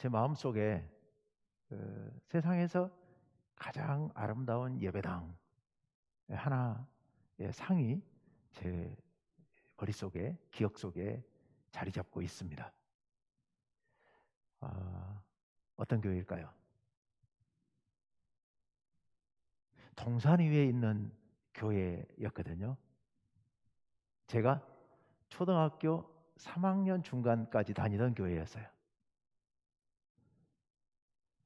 제 마음속에 세상에서 가장 아름다운 예배당 하나의 상이 제 머릿속에, 기억 속에 자리 잡고 있습니다. 어떤 교회일까요? 동산 위에 있는 교회였거든요. 제가 초등학교 3학년 중간까지 다니던 교회였어요.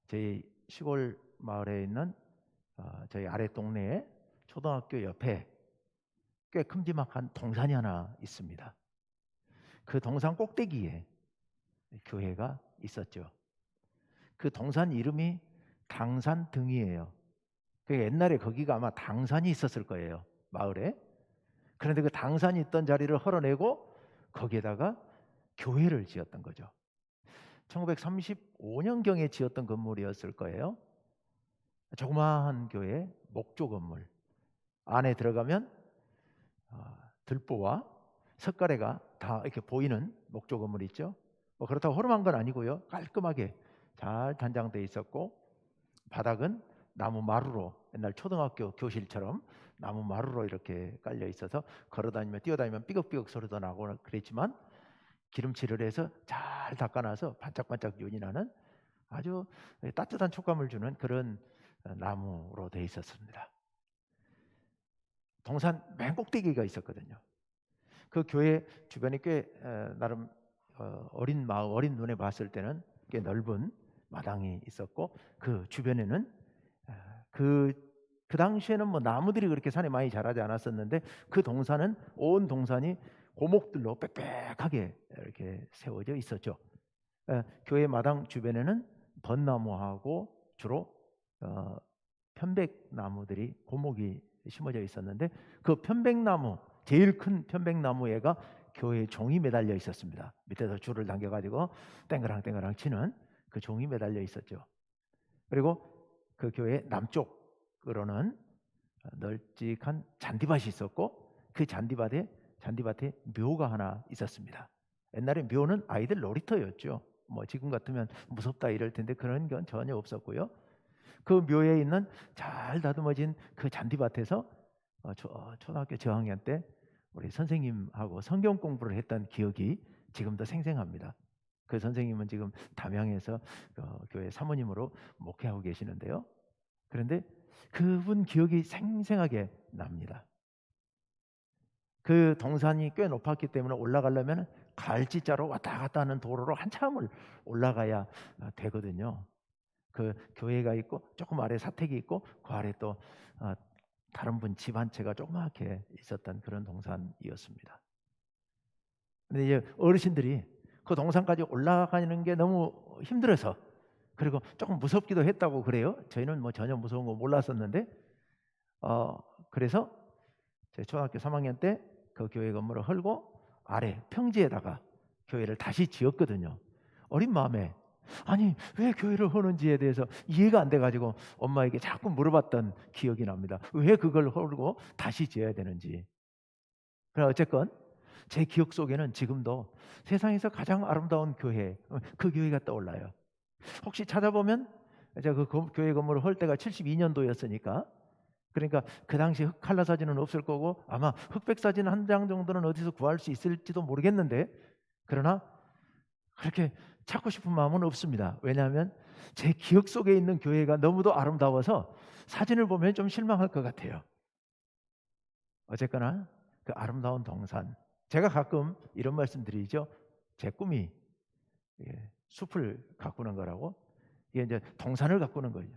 저희 시골 마을에 있는 저희 아래 동네에 초등학교 옆에 꽤 큼지막한 동산이 하나 있습니다. 그 동산 꼭대기에 교회가 있었죠. 그 동산 이름이 당산등이에요. 옛날에 거기가 아마 당산이 있었을 거예요, 마을에. 그런데 그 당산이 있던 자리를 헐어내고 거기에다가 교회를 지었던 거죠. 1935년경에 지었던 건물이었을 거예요. 조그마한 교회, 목조 건물. 안에 들어가면 들보와 석가래가 다 이렇게 보이는 목조 건물 있죠. 뭐 그렇다고 허름한 건 아니고요. 깔끔하게 잘 단장돼 있었고, 바닥은 나무 마루로, 옛날 초등학교 교실처럼 나무 마루로 이렇게 깔려 있어서 걸어다니면 뛰어다니면 삐걱삐걱 소리도 나고 그랬지만, 기름칠을 해서 잘 닦아놔서 반짝반짝 윤이 나는 아주 따뜻한 촉감을 주는 그런 나무로 되어 있었습니다. 동산 맨 꼭대기가 있었거든요. 그 교회 주변이 꽤 나름 어린 마을, 어린 눈에 봤을 때는 꽤 넓은 마당이 있었고, 그 주변에는 그 당시에는 뭐 나무들이 그렇게 산에 많이 자라지 않았었는데, 그 동산은 온 동산이 고목들로 빽빽하게 이렇게 세워져 있었죠. 교회 마당 주변에는 벚나무하고 주로 편백나무들이, 고목이 심어져 있었는데, 그 편백나무, 제일 큰 편백나무에가 교회에 종이 매달려 있었습니다. 밑에서 줄을 당겨가지고 땡그랑땡그랑 치는 그 종이 매달려 있었죠. 그리고 그 교회 남쪽으로는 널찍한 잔디밭이 있었고, 그 잔디밭에 묘가 하나 있었습니다. 옛날에 묘는 아이들 놀이터였죠. 뭐 지금 같으면 무섭다 이럴 텐데 그런 건 전혀 없었고요. 그 묘에 있는 잘 다듬어진 그 잔디밭에서 초등학교 저학년 때 우리 선생님하고 성경 공부를 했던 기억이 지금도 생생합니다. 그 선생님은 지금 담양에서 교회 사모님으로 목회하고 계시는데요. 그런데 그분 기억이 생생하게 납니다. 그 동산이 꽤 높았기 때문에 올라가려면 갈지자로 왔다 갔다 하는 도로로 한참을 올라가야 되거든요. 그 교회가 있고 조금 아래 사택이 있고 그 아래 또 다른 분 집 한 채가 조그맣게 있었던 그런 동산이었습니다. 근데 이제 어르신들이 그 동산까지 올라가는 게 너무 힘들어서, 그리고 조금 무섭기도 했다고 그래요. 저희는 뭐 전혀 무서운 거 몰랐었는데, 그래서 제 초등학교 3학년 때 그 교회 건물을 헐고 아래 평지에다가 교회를 다시 지었거든요. 어린 마음에 아니 왜 교회를 허는지에 대해서 이해가 안 돼가지고 엄마에게 자꾸 물어봤던 기억이 납니다. 왜 그걸 헐고 다시 지어야 되는지. 그러나 어쨌건 제 기억 속에는 지금도 세상에서 가장 아름다운 교회, 그 교회가 떠올라요. 혹시 찾아보면 제가 그 교회 건물을 헐 때가 72년도였으니까, 그러니까 그 당시 흑칼라 사진은 없을 거고 아마 흑백 사진 한 장 정도는 어디서 구할 수 있을지도 모르겠는데, 그러나 그렇게 찾고 싶은 마음은 없습니다. 왜냐하면 제 기억 속에 있는 교회가 너무도 아름다워서 사진을 보면 좀 실망할 것 같아요. 어쨌거나 그 아름다운 동산, 제가 가끔 이런 말씀 드리죠. 제 꿈이 숲을 가꾸는 거라고. 이게 이제 동산을 가꾸는 거죠.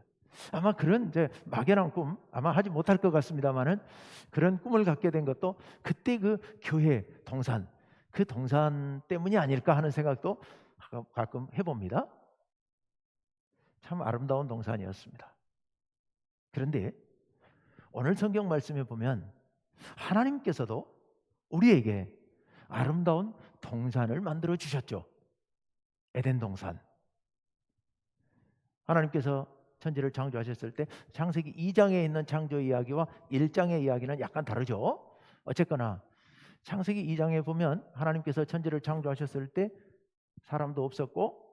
아마 그런 이제 막연한 꿈 아마 하지 못할 것 같습니다만은, 그런 꿈을 갖게 된 것도 그때 그 교회 동산, 그 동산 때문이 아닐까 하는 생각도 가끔 해봅니다. 참 아름다운 동산이었습니다. 그런데 오늘 성경 말씀에 보면 하나님께서도 우리에게 아름다운 동산을 만들어 주셨죠. 에덴 동산. 하나님께서 천지를 창조하셨을 때 창세기 2장에 있는 창조 이야기와 1장의 이야기는 약간 다르죠. 어쨌거나 창세기 2장에 보면 하나님께서 천지를 창조하셨을 때 사람도 없었고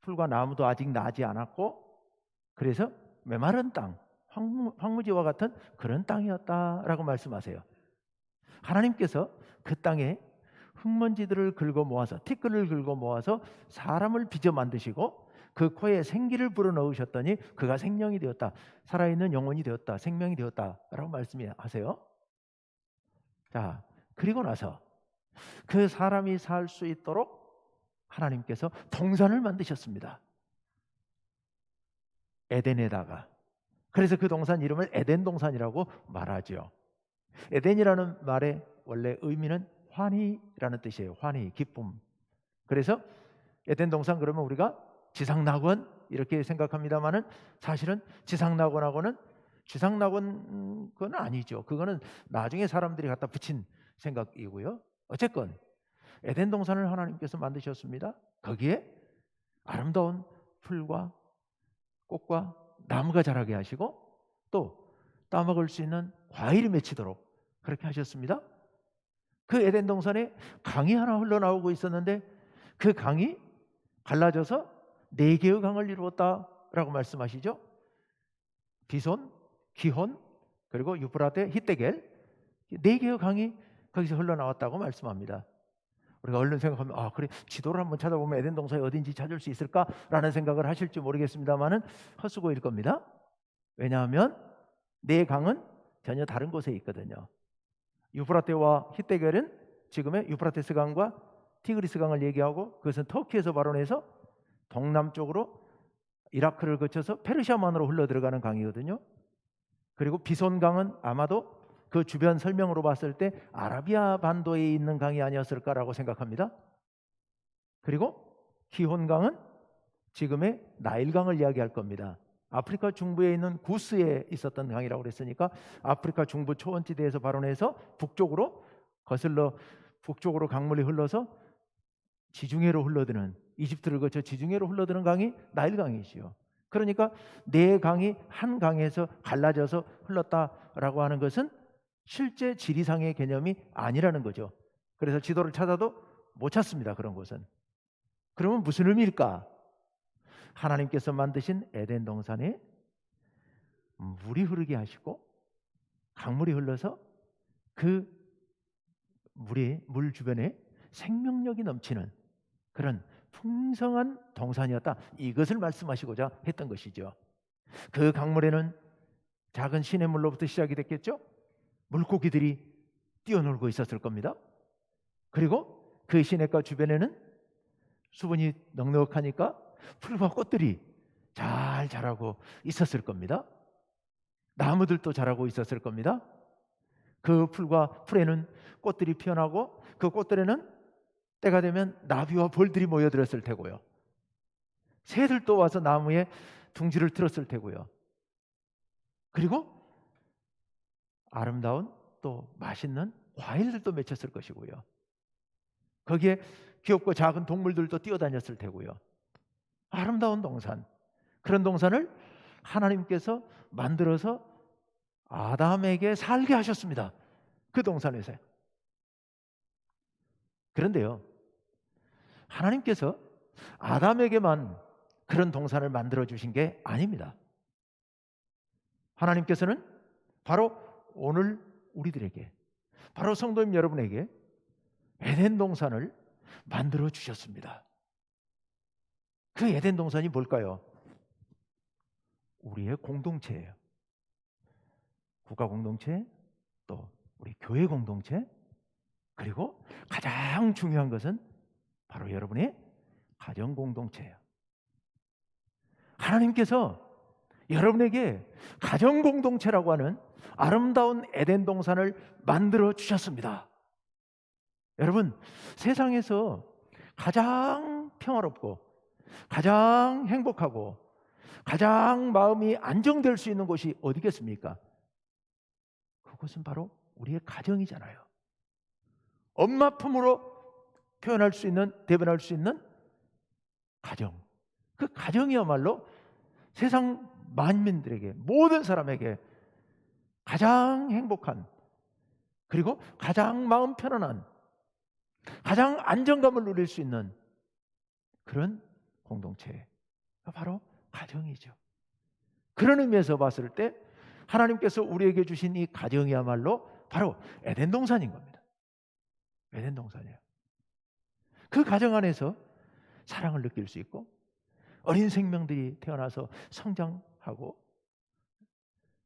풀과 나무도 아직 나지 않았고, 그래서 메마른 땅, 황무지와 같은 그런 땅이었다라고 말씀하세요. 하나님께서 그 땅에 흙먼지들을 긁어 모아서, 티끌을 긁어 모아서 사람을 빚어 만드시고 그 코에 생기를 불어넣으셨더니 그가 생명이 되었다, 살아있는 영혼이 되었다, 생명이 되었다라고 말씀하세요. 자, 그리고 나서 그 사람이 살 수 있도록 하나님께서 동산을 만드셨습니다. 에덴에다가. 그래서 그 동산 이름을 에덴 동산이라고 말하죠. 에덴이라는 말의 원래 의미는 환희라는 뜻이에요. 환희, 기쁨. 그래서 에덴 동산 그러면 우리가 지상낙원 이렇게 생각합니다만은 사실은 지상낙원하고는 지상낙원 그건 아니죠. 그거는 나중에 사람들이 갖다 붙인 생각이고요. 어쨌건 에덴 동산을 하나님께서 만드셨습니다. 거기에 아름다운 풀과 꽃과 나무가 자라게 하시고 또 따먹을 수 있는 과일이 맺히도록 그렇게 하셨습니다. 그 에덴 동산에 강이 하나 흘러나오고 있었는데 그 강이 갈라져서 4개의 강을 이루었다라고 말씀하시죠. 비손, 기혼, 그리고 유프라테, 히데겔 4개의 강이 거기서 흘러나왔다고 말씀합니다. 우리가 얼른 생각하면 그래 지도를 한번 찾아보면 에덴 동산이 어딘지 찾을 수 있을까라는 생각을 하실지 모르겠습니다만은 헛수고일 겁니다. 왜냐하면 4강은 전혀 다른 곳에 있거든요. 유프라테와 히데겔은 지금의 유프라테스 강과 티그리스 강을 얘기하고 그것은 터키에서 발원해서 동남쪽으로 이라크를 거쳐서 페르시아만으로 흘러들어가는 강이거든요. 그리고 비손 강은 아마도 그 주변 설명으로 봤을 때 아라비아 반도에 있는 강이 아니었을까라고 생각합니다. 그리고 기혼 강은 지금의 나일강을 이야기할 겁니다. 아프리카 중부에 있는 구스에 있었던 강이라고 그랬으니까 아프리카 중부 초원지대에서 발원해서 북쪽으로 거슬러 북쪽으로 강물이 흘러서 지중해로 흘러드는, 이집트를 거쳐 지중해로 흘러드는 강이 나일강이지요. 그러니까 4강이 한 강에서 갈라져서 흘렀다라고 하는 것은 실제 지리상의 개념이 아니라는 거죠. 그래서 지도를 찾아도 못 찾습니다. 그런 곳은. 그러면 무슨 의미일까? 하나님께서 만드신 에덴 동산에 물이 흐르게 하시고 강물이 흘러서 그 물 주변에 생명력이 넘치는 그런 풍성한 동산이었다. 이것을 말씀하시고자 했던 것이죠. 그 강물에는 작은 시냇물로부터 시작이 됐겠죠. 물고기들이 뛰어놀고 있었을 겁니다. 그리고 그 시냇가 주변에는 수분이 넉넉하니까 풀과 꽃들이 잘 자라고 있었을 겁니다. 나무들도 자라고 있었을 겁니다. 그 풀과 풀에는 꽃들이 피어나고 그 꽃들에는 때가 되면 나비와 벌들이 모여들었을 테고요. 새들도 와서 나무에 둥지를 틀었을 테고요. 그리고 아름다운 또 맛있는 과일들도 맺혔을 것이고요. 거기에 귀엽고 작은 동물들도 뛰어다녔을 테고요. 아름다운 동산, 그런 동산을 하나님께서 만들어서 아담에게 살게 하셨습니다. 그 동산에서. 그런데요, 하나님께서 아담에게만 그런 동산을 만들어 주신 게 아닙니다. 하나님께서는 바로 오늘 우리들에게, 바로 성도님 여러분에게 에덴 동산을 만들어 주셨습니다. 그 에덴 동산이 뭘까요? 우리의 공동체예요. 국가 공동체, 또 우리 교회 공동체, 그리고 가장 중요한 것은 바로 여러분의 가정 공동체예요. 하나님께서 여러분에게 가정 공동체라고 하는 아름다운 에덴 동산을 만들어 주셨습니다. 여러분, 세상에서 가장 평화롭고 가장 행복하고 가장 마음이 안정될 수 있는 곳이 어디겠습니까? 그것은 바로 우리의 가정이잖아요. 엄마 품으로 표현할 수 있는, 대변할 수 있는 가정. 그 가정이야말로 세상 만민들에게, 모든 사람에게 가장 행복한, 그리고 가장 마음 편안한, 가장 안정감을 누릴 수 있는 그런 공동체. 바로 가정이죠. 그런 의미에서 봤을 때 하나님께서 우리에게 주신 이 가정이야말로 바로 에덴 동산인 겁니다. 에덴 동산이에요. 그 가정 안에서 사랑을 느낄 수 있고 어린 생명들이 태어나서 성장하고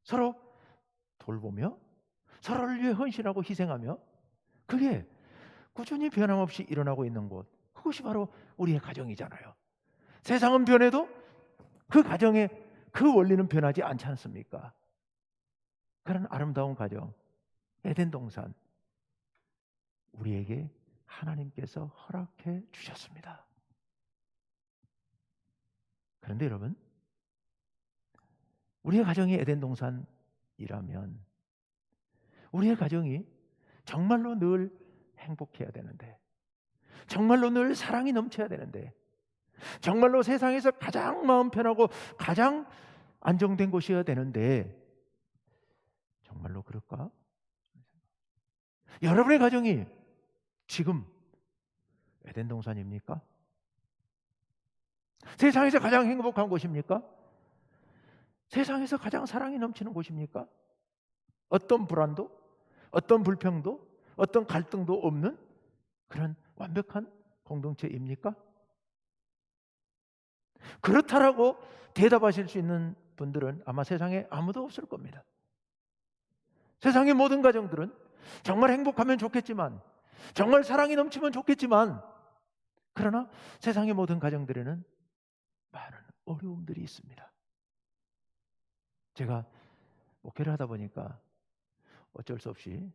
서로 돌보며 서로를 위해 헌신하고 희생하며 그게 꾸준히 변함없이 일어나고 있는 곳, 그것이 바로 우리의 가정이잖아요. 세상은 변해도 그 가정의 그 원리는 변하지 않지 않습니까? 그런 아름다운 가정, 에덴 동산, 우리에게 하나님께서 허락해 주셨습니다. 그런데 여러분, 우리의 가정이 에덴 동산이라면 우리의 가정이 정말로 늘 행복해야 되는데, 정말로 늘 사랑이 넘쳐야 되는데, 정말로 세상에서 가장 마음 편하고 가장 안정된 곳이어야 되는데 정말로 그럴까? 여러분의 가정이 지금 에덴 동산입니까? 세상에서 가장 행복한 곳입니까? 세상에서 가장 사랑이 넘치는 곳입니까? 어떤 불안도, 어떤 불평도, 어떤 갈등도 없는 그런 완벽한 공동체입니까? 그렇다라고 대답하실 수 있는 분들은 아마 세상에 아무도 없을 겁니다. 세상의 모든 가정들은 정말 행복하면 좋겠지만, 정말 사랑이 넘치면 좋겠지만, 그러나 세상의 모든 가정들에는 많은 어려움들이 있습니다. 제가 목회를 하다 보니까 어쩔 수 없이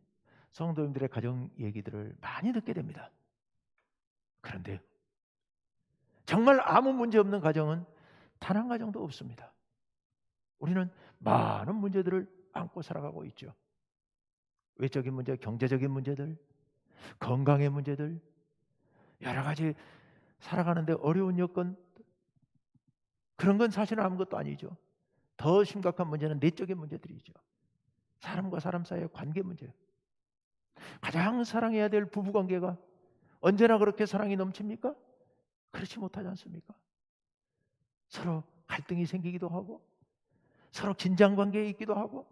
성도님들의 가정 얘기들을 많이 듣게 됩니다. 그런데 정말 아무 문제 없는 가정은 단 한 가정도 없습니다. 우리는 많은 문제들을 안고 살아가고 있죠. 외적인 문제, 경제적인 문제들, 건강의 문제들, 여러 가지 살아가는데 어려운 여건, 그런 건 사실은 아무것도 아니죠. 더 심각한 문제는 내적인 문제들이죠. 사람과 사람 사이의 관계 문제. 가장 사랑해야 될 부부관계가 언제나 그렇게 사랑이 넘칩니까? 그렇지 못하지 않습니까? 서로 갈등이 생기기도 하고, 서로 긴장관계에 있기도 하고,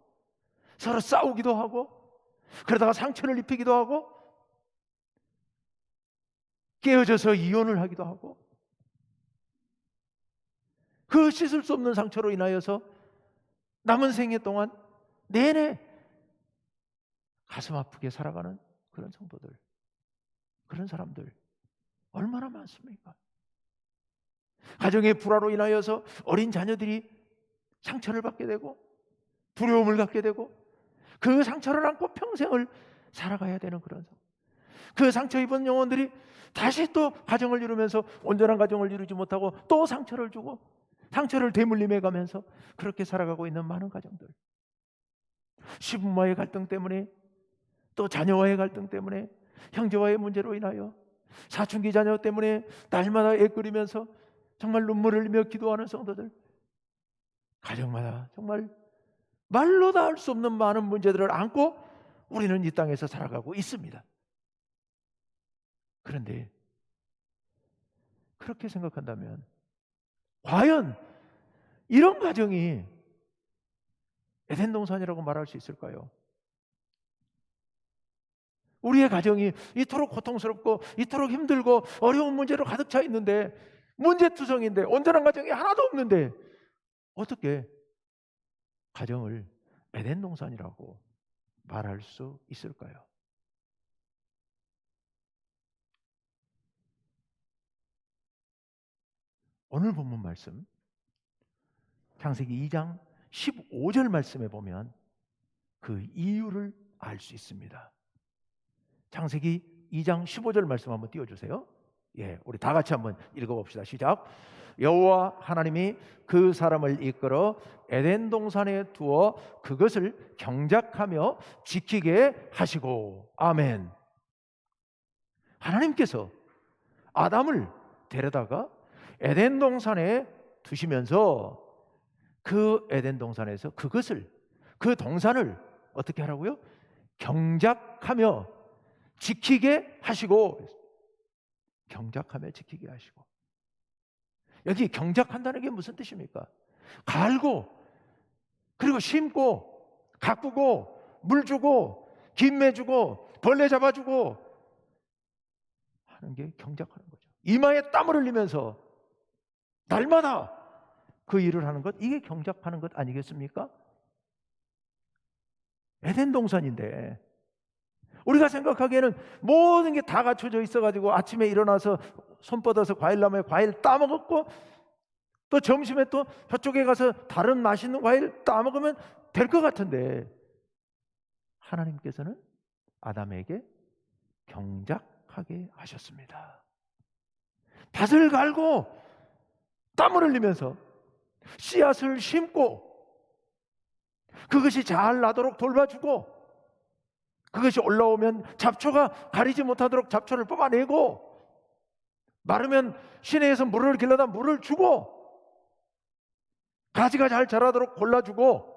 서로 싸우기도 하고, 그러다가 상처를 입히기도 하고, 깨어져서 이혼을 하기도 하고, 그 씻을 수 없는 상처로 인하여서 남은 생애 동안 내내 가슴 아프게 살아가는 그런 성도들, 그런 사람들 얼마나 많습니까? 가정의 불화로 인하여서 어린 자녀들이 상처를 받게 되고 두려움을 갖게 되고 그 상처를 안고 평생을 살아가야 되는 그런 상황. 그 상처 입은 영혼들이 다시 또 가정을 이루면서 온전한 가정을 이루지 못하고 또 상처를 주고 상처를 대물림해 가면서 그렇게 살아가고 있는 많은 가정들, 시부모와의 갈등 때문에, 또 자녀와의 갈등 때문에, 형제와의 문제로 인하여, 사춘기 자녀 때문에 날마다 애끓이면서 정말 눈물을 흘리며 기도하는 성도들, 가정마다 정말 말로 다 할 수 없는 많은 문제들을 안고 우리는 이 땅에서 살아가고 있습니다. 그런데 그렇게 생각한다면 과연 이런 가정이 에덴 동산이라고 말할 수 있을까요? 우리의 가정이 이토록 고통스럽고 이토록 힘들고 어려운 문제로 가득 차 있는데, 문제투성인데, 온전한 가정이 하나도 없는데 어떻게 가정을 에덴 동산이라고 말할 수 있을까요? 오늘 본문 말씀 창세기 2장 15절 말씀에 보면 그 이유를 알 수 있습니다. 창세기 2장 15절 말씀 한번 띄워주세요. 예, 우리 다 같이 한번 읽어봅시다. 시작. 여호와 하나님이 그 사람을 이끌어 에덴 동산에 두어 그것을 경작하며 지키게 하시고. 아멘. 하나님께서 아담을 데려다가 에덴 동산에 두시면서 그 에덴 동산에서 그것을, 그 동산을 어떻게 하라고요? 경작하며 지키게 하시고. 경작하며 지키게 하시고. 여기 경작한다는 게 무슨 뜻입니까? 갈고, 그리고 심고, 가꾸고, 물 주고, 김매 주고, 벌레 잡아주고 하는 게 경작하는 거죠. 이마에 땀을 흘리면서 날마다 그 일을 하는 것, 이게 경작하는 것 아니겠습니까? 에덴 동산인데 우리가 생각하기에는 모든 게 다 갖춰져 있어가지고 아침에 일어나서 손 뻗어서 과일 나무에 과일 따먹었고, 또 점심에 또 저쪽에 가서 다른 맛있는 과일 따먹으면 될 것 같은데, 하나님께서는 아담에게 경작하게 하셨습니다. 밭을 갈고 땀을 흘리면서 씨앗을 심고 그것이 잘 나도록 돌봐주고, 그것이 올라오면 잡초가 가리지 못하도록 잡초를 뽑아내고, 마르면 시내에서 물을 길러다 물을 주고, 가지가 잘 자라도록 골라주고,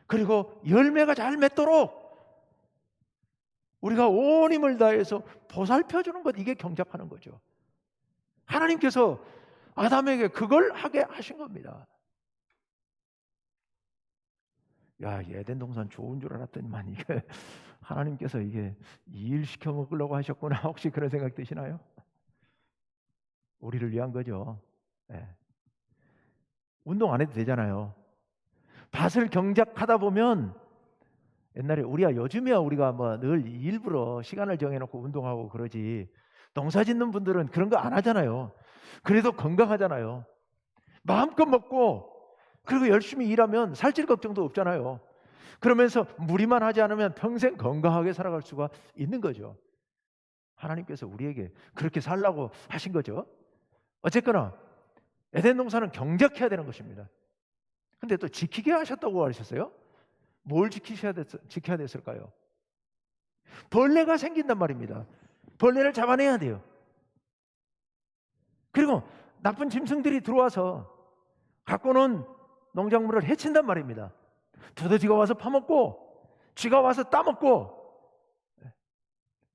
그리고 열매가 잘 맺도록 우리가 온 힘을 다해서 보살펴주는 것, 이게 경작하는 거죠. 하나님께서 아담에게 그걸 하게 하신 겁니다. 야, 에덴 동산 좋은 줄 알았더니만 이게 하나님께서 이게 일 시켜 먹으려고 하셨구나, 혹시 그런 생각 드시나요? 우리를 위한 거죠. 네. 운동 안 해도 되잖아요. 밭을 경작하다 보면, 옛날에 요즘이야 우리가 뭐 늘 일부러 시간을 정해놓고 운동하고 그러지, 농사 짓는 분들은 그런 거 안 하잖아요. 그래도 건강하잖아요. 마음껏 먹고 그리고 열심히 일하면 살찔 걱정도 없잖아요. 그러면서 무리만 하지 않으면 평생 건강하게 살아갈 수가 있는 거죠. 하나님께서 우리에게 그렇게 살라고 하신 거죠. 어쨌거나 에덴 동산은 경작해야 되는 것입니다. 근데 또 지키게 하셨다고 하셨어요? 뭘 지켜야 됐을까요? 벌레가 생긴단 말입니다. 벌레를 잡아내야 돼요. 그리고 나쁜 짐승들이 들어와서 갖고 논 농작물을 해친단 말입니다. 두더지가 와서 파먹고, 쥐가 와서 따먹고,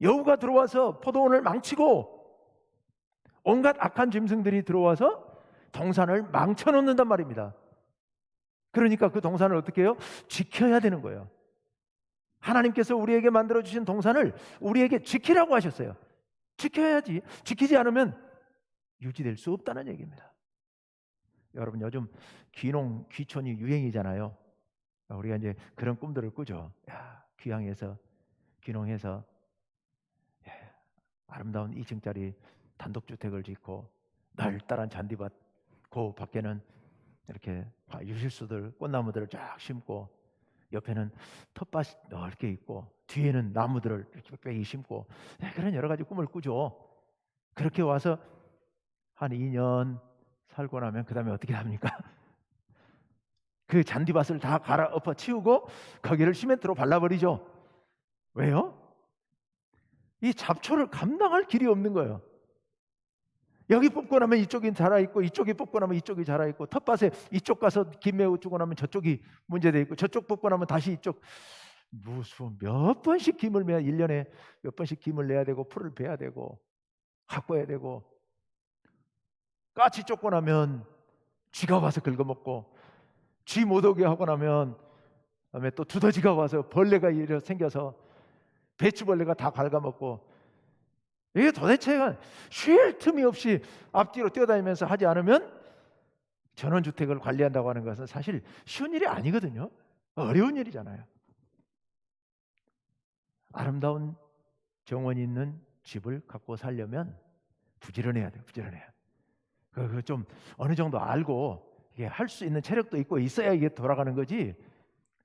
여우가 들어와서 포도원을 망치고, 온갖 악한 짐승들이 들어와서 동산을 망쳐놓는단 말입니다. 그러니까 그 동산을 어떻게 해요? 지켜야 되는 거예요. 하나님께서 우리에게 만들어주신 동산을 우리에게 지키라고 하셨어요. 지켜야지. 지키지 않으면 유지될 수 없다는 얘기입니다. 여러분, 요즘 귀촌이 유행이잖아요. 우리가 이제 그런 꿈들을 꾸죠. 야, 귀향해서 귀농해서 아름다운 2층짜리 단독주택을 짓고 널따란 잔디밭, 그 밖에는 이렇게 유실수들, 꽃나무들을 쫙 심고, 옆에는 텃밭이 넓게 있고, 뒤에는 나무들을 이렇게 빽빽이 심고, 그런 여러 가지 꿈을 꾸죠. 그렇게 와서 한 2년 살고 나면 그 다음에 어떻게 합니까? 그 잔디밭을 다 갈아엎어 치우고 거기를 시멘트로 발라버리죠. 왜요? 이 잡초를 감당할 길이 없는 거예요. 여기 뽑고 나면 이쪽이 자라있고, 이쪽이 뽑고 나면 이쪽이 자라있고, 텃밭에 이쪽 가서 김 메우고 나면 저쪽이 문제되어 있고, 저쪽 뽑고 나면 다시 이쪽, 무슨 몇 번씩 김을 1년에 몇 번씩 김을 내야 되고, 풀을 베야 되고, 가꿔야 되고, 까치 쫓고 나면 쥐가 와서 긁어먹고, 쥐 못 오게 하고 나면 그다음에 또 두더지가 와서 벌레가 생겨서 배추벌레가 다 갉아먹고, 이게 도대체 쉴 틈이 없이 앞뒤로 뛰어다니면서 하지 않으면 전원주택을 관리한다고 하는 것은 사실 쉬운 일이 아니거든요. 어려운 일이잖아요. 아름다운 정원이 있는 집을 갖고 살려면 부지런해야 돼요. 부지런해야. 그 좀 어느 정도 알고 이게 할 수 있는 체력도 있고 있어야 이게 돌아가는 거지,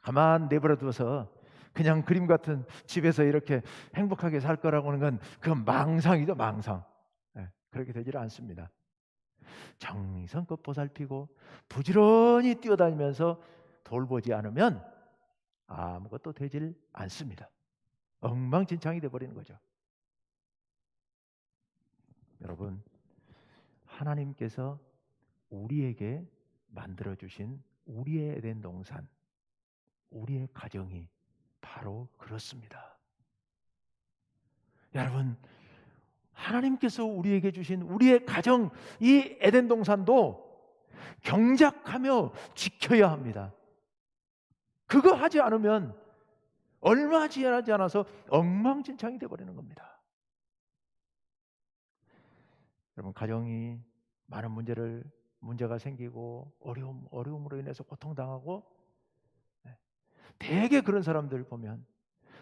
가만 내버려 두어서 그냥 그림 같은 집에서 이렇게 행복하게 살 거라고 하는 건 그건 망상이죠, 망상. 그렇게 되질 않습니다. 정성껏 보살피고 부지런히 뛰어다니면서 돌보지 않으면 아무것도 되질 않습니다. 엉망진창이 돼버리는 거죠. 여러분, 하나님께서 우리에게 만들어주신 우리의 에덴 동산, 우리의 가정이 바로 그렇습니다. 여러분, 하나님께서 우리에게 주신 우리의 가정, 이 에덴 동산도 경작하며 지켜야 합니다. 그거 하지 않으면 얼마 지나지 않아서 엉망진창이 되어버리는 겁니다. 여러분, 가정이 많은 문제가 생기고 어려움으로 인해서 고통당하고, 대개 그런 사람들 보면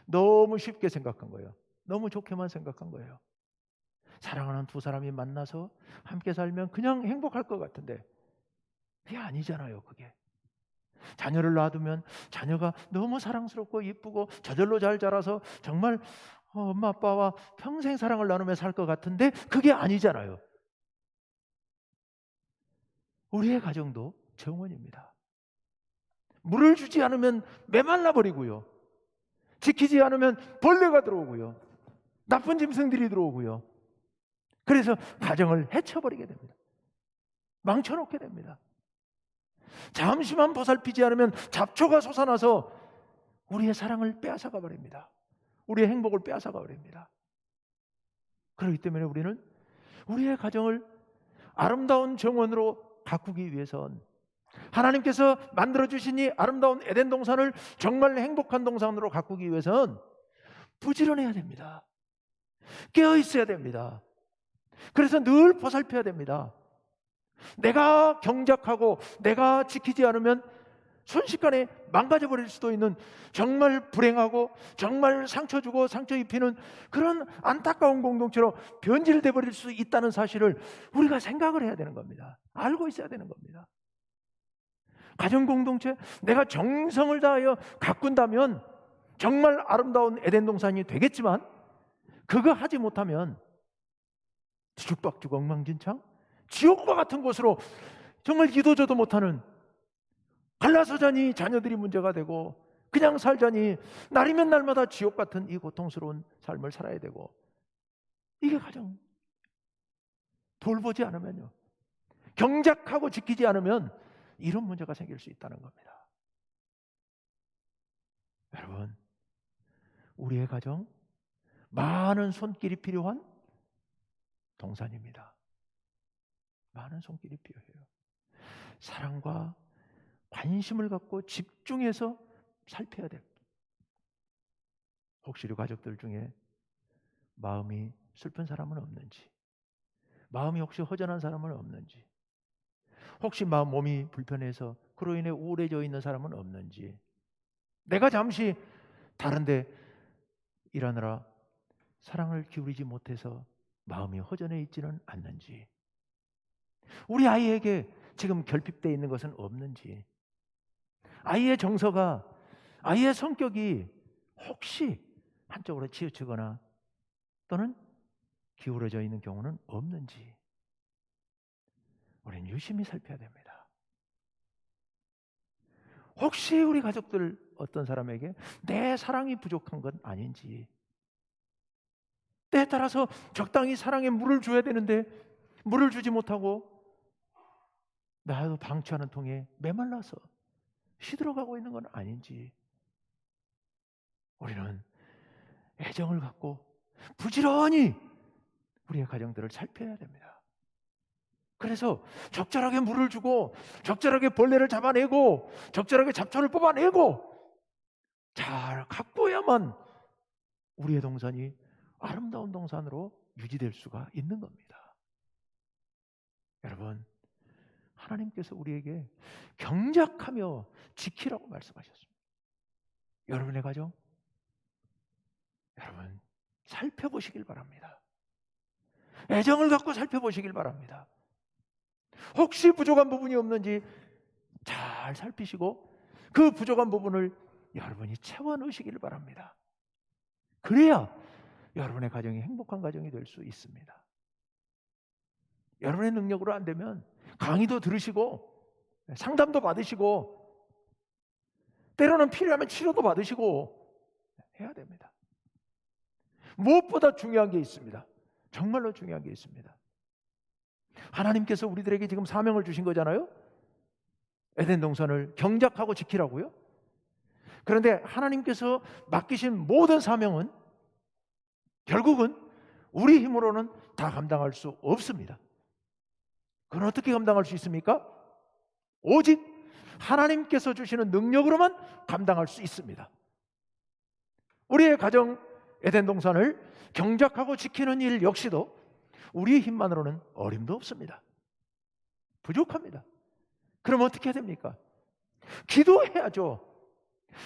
너무 쉽게 생각한 거예요. 너무 좋게만 생각한 거예요. 사랑하는 두 사람이 만나서 함께 살면 그냥 행복할 것 같은데 그게 아니잖아요. 그게 자녀를 놔두면 자녀가 너무 사랑스럽고 이쁘고 저절로 잘 자라서 정말 엄마 아빠와 평생 사랑을 나누며 살 것 같은데 그게 아니잖아요. 우리의 가정도 정원입니다. 물을 주지 않으면 메말라 버리고요, 지키지 않으면 벌레가 들어오고요, 나쁜 짐승들이 들어오고요. 그래서 가정을 해쳐버리게 됩니다. 망쳐놓게 됩니다. 잠시만 보살피지 않으면 잡초가 솟아나서 우리의 사랑을 빼앗아가 버립니다. 우리의 행복을 빼앗아가 버립니다. 그렇기 때문에 우리는 우리의 가정을 아름다운 정원으로 가꾸기 위해선, 하나님께서 만들어주신 이 아름다운 에덴 동산을 정말 행복한 동산으로 가꾸기 위해선 부지런해야 됩니다. 깨어 있어야 됩니다. 그래서 늘 보살펴야 됩니다. 내가 경작하고 내가 지키지 않으면 순식간에 망가져버릴 수도 있는, 정말 불행하고 정말 상처 주고 상처 입히는 그런 안타까운 공동체로 변질돼 버릴 수 있다는 사실을 우리가 생각을 해야 되는 겁니다. 알고 있어야 되는 겁니다. 가정 공동체 내가 정성을 다하여 가꾼다면 정말 아름다운 에덴 동산이 되겠지만, 그거 하지 못하면 뒤죽박죽 엉망진창, 지옥과 같은 곳으로 정말 이도저도 못하는, 갈라서자니 자녀들이 문제가 되고 그냥 살자니 날이면 날마다 지옥 같은 이 고통스러운 삶을 살아야 되고, 이게 가정. 돌보지 않으면요, 경작하고 지키지 않으면 이런 문제가 생길 수 있다는 겁니다. 여러분, 우리의 가정 많은 손길이 필요한 동산입니다. 많은 손길이 필요해요. 사랑과 관심을 갖고 집중해서 살펴야 됩니다. 혹시 우리 가족들 중에 마음이 슬픈 사람은 없는지, 마음이 혹시 허전한 사람은 없는지, 혹시 몸이 불편해서 그로 인해 우울해져 있는 사람은 없는지, 내가 잠시 다른데 일하느라 사랑을 기울이지 못해서 마음이 허전해 있지는 않는지, 우리 아이에게 지금 결핍되어 있는 것은 없는지, 아이의 정서가, 아이의 성격이 혹시 한쪽으로 치우치거나 또는 기울어져 있는 경우는 없는지 우리는 유심히 살펴야 됩니다. 혹시 우리 가족들 어떤 사람에게 내 사랑이 부족한 건 아닌지, 때에 따라서 적당히 사랑에 물을 줘야 되는데 물을 주지 못하고 나도 방치하는 통에 메말라서 시들어가고 있는 건 아닌지, 우리는 애정을 갖고 부지런히 우리의 가정들을 살펴야 됩니다. 그래서 적절하게 물을 주고 적절하게 벌레를 잡아내고 적절하게 잡초를 뽑아내고 잘 가꿔야만 우리의 동산이 아름다운 동산으로 유지될 수가 있는 겁니다. 여러분, 하나님께서 우리에게 경작하며 지키라고 말씀하셨습니다. 여러분의 가정, 여러분 살펴보시길 바랍니다. 애정을 갖고 살펴보시길 바랍니다. 혹시 부족한 부분이 없는지 잘 살피시고 그 부족한 부분을 여러분이 채워 넣으시길 바랍니다. 그래야 여러분의 가정이 행복한 가정이 될 수 있습니다. 여러분의 능력으로 안 되면 강의도 들으시고 상담도 받으시고 때로는 필요하면 치료도 받으시고 해야 됩니다. 무엇보다 중요한 게 있습니다. 정말로 중요한 게 있습니다. 하나님께서 우리들에게 지금 사명을 주신 거잖아요. 에덴 동산을 경작하고 지키라고요. 그런데 하나님께서 맡기신 모든 사명은 결국은 우리 힘으로는 다 감당할 수 없습니다. 그건 어떻게 감당할 수 있습니까? 오직 하나님께서 주시는 능력으로만 감당할 수 있습니다. 우리의 가정 에덴 동산을 경작하고 지키는 일 역시도 우리의 힘만으로는 어림도 없습니다. 부족합니다. 그럼 어떻게 해야 됩니까? 기도해야죠.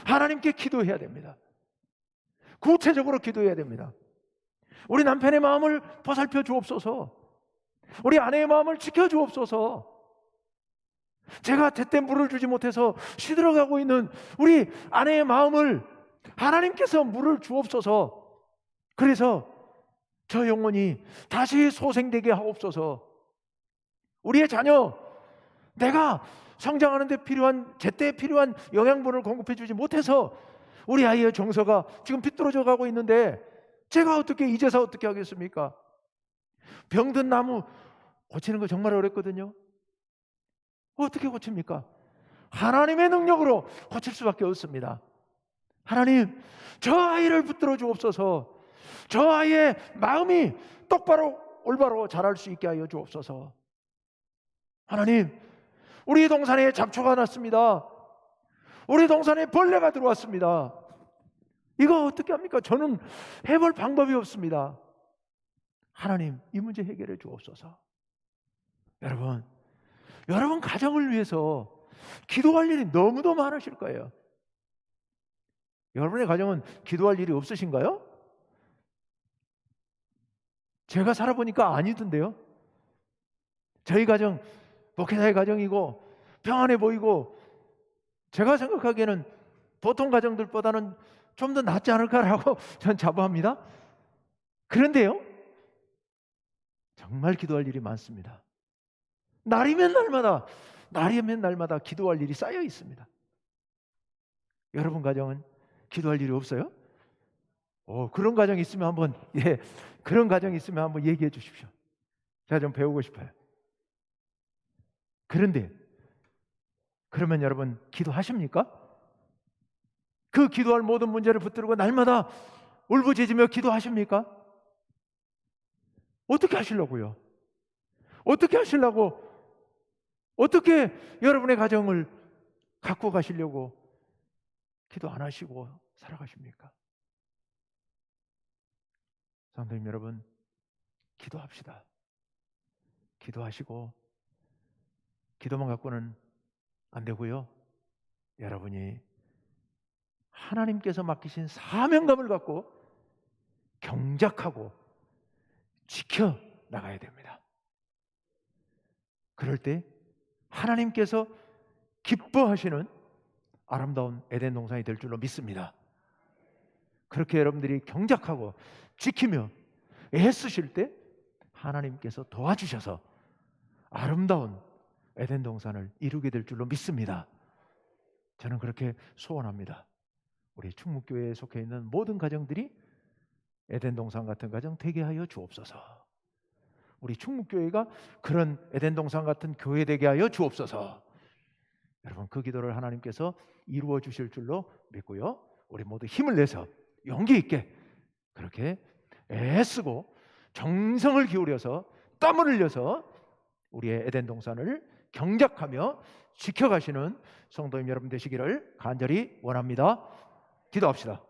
하나님께 기도해야 됩니다. 구체적으로 기도해야 됩니다. 우리 남편의 마음을 보살펴 주옵소서. 우리 아내의 마음을 지켜 주옵소서. 제가 제때 물을 주지 못해서 시들어가고 있는 우리 아내의 마음을 하나님께서 물을 주옵소서. 그래서 저 영혼이 다시 소생되게 하옵소서. 우리의 자녀, 내가 성장하는 데 필요한, 제때 필요한 영양분을 공급해 주지 못해서 우리 아이의 정서가 지금 비뚤어져 가고 있는데 제가 어떻게, 이제서 어떻게 하겠습니까? 병든 나무 고치는 거 정말 어렵거든요. 어떻게 고칩니까? 하나님의 능력으로 고칠 수밖에 없습니다. 하나님, 저 아이를 붙들어 주옵소서. 저 아이의 마음이 똑바로 올바로 자랄 수 있게 하여 주옵소서. 하나님, 우리 동산에 잡초가 났습니다. 우리 동산에 벌레가 들어왔습니다. 이거 어떻게 합니까? 저는 해볼 방법이 없습니다. 하나님, 이 문제 해결해 주옵소서. 여러분 가정을 위해서 기도할 일이 너무도 많으실 거예요. 여러분의 가정은 기도할 일이 없으신가요? 제가 살아보니까 아니던데요. 저희 가정 목회자의 가정이고 평안해 보이고 제가 생각하기에는 보통 가정들보다는 좀 더 낫지 않을까라고 전 자부합니다. 그런데요, 정말 기도할 일이 많습니다. 날이면 날마다 기도할 일이 쌓여 있습니다. 여러분 가정은 기도할 일이 없어요? 그런 가정 있으면 한번 그런 가정 있으면 한번 얘기해 주십시오. 제가 좀 배우고 싶어요. 그런데 그러면 여러분 기도하십니까? 그 기도할 모든 문제를 붙들고 날마다 울부짖으며 기도하십니까? 어떻게 하시려고요? 어떻게 하시려고? 어떻게 여러분의 가정을 갖고 가시려고 기도 안 하시고 살아가십니까? 성도님 여러분, 기도합시다. 기도하시고 기도만 갖고는 안 되고요. 여러분이 하나님께서 맡기신 사명감을 갖고 경작하고 지켜 나가야 됩니다. 그럴 때 하나님께서 기뻐하시는 아름다운 에덴 동산이 될 줄로 믿습니다. 그렇게 여러분들이 경작하고 지키며 애쓰실 때 하나님께서 도와주셔서 아름다운 에덴 동산을 이루게 될 줄로 믿습니다. 저는 그렇게 소원합니다. 우리 충무교회에 속해 있는 모든 가정들이 에덴 동산 같은 가정 되게 하여 주옵소서. 우리 충무교회가 그런 에덴 동산 같은 교회 되게 하여 주옵소서. 여러분, 그 기도를 하나님께서 이루어 주실 줄로 믿고요. 우리 모두 힘을 내서 용기 있게 그렇게 애쓰고 정성을 기울여서 땀을 흘려서 우리의 에덴 동산을 경작하며 지켜가시는 성도님 여러분 되시기를 간절히 원합니다. 기도합시다.